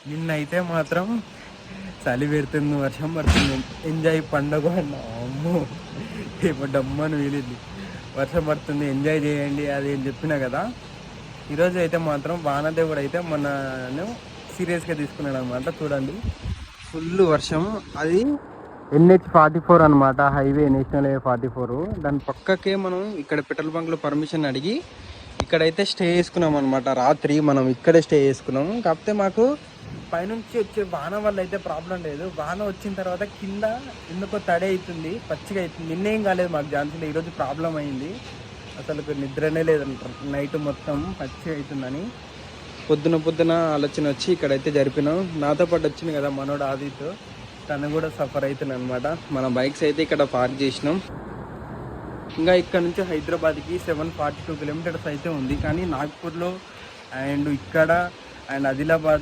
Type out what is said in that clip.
నిన్నైతే మాత్రం చలి పెడుతుంది, వర్షం పడుతుంది, ఎంజాయ్ పండగ అన్న. అమ్మో ఏమో డమ్మని వీలింది. వర్షం పడుతుంది, ఎంజాయ్ చేయండి అది అని చెప్పినా కదా. ఈరోజు అయితే మాత్రం వానదేవుడు అయితే మనను సీరియస్గా తీసుకున్నాడు అనమాట. చూడండి ఫుల్ వర్షం. అది NH44 అనమాట, హైవే నేషనల్ హైవే 44. దాని పక్కకే మనం ఇక్కడ పెట్రోల్ బంక్లో పర్మిషన్ అడిగి ఇక్కడైతే స్టే చేసుకున్నాం అనమాట. రాత్రి మనం ఇక్కడే స్టే చేసుకున్నాము. కాకపోతే మాకు పైనుంచి వచ్చే వాన వల్ల అయితే ప్రాబ్లం లేదు. వాన వచ్చిన తర్వాత కింద ఎందుకో తడి అవుతుంది, పచ్చిగా అవుతుంది. నిన్నేం కాలేదు మాకు ఝాన్సీలో, ఈరోజు ప్రాబ్లం అయింది. అసలు నిద్రనే లేదంటారు, నైట్ మొత్తం పచ్చిగా అవుతుందని. పొద్దున ఆలోచన వచ్చి ఇక్కడైతే జరిపినాం. నాతో పాటు వచ్చింది కదా మనోడు ఆదితో, తను కూడా సఫర్ అవుతుంది అనమాట. మన బైక్స్ అయితే ఇక్కడ పార్క్ చేసినాం. ఇంకా ఇక్కడ నుంచి హైదరాబాద్కి 742 కిలోమీటర్స్ అయితే ఉంది. కానీ నాగ్పూర్లో అండ్ ఇక్కడ అండ్ ఆదిలాబాద్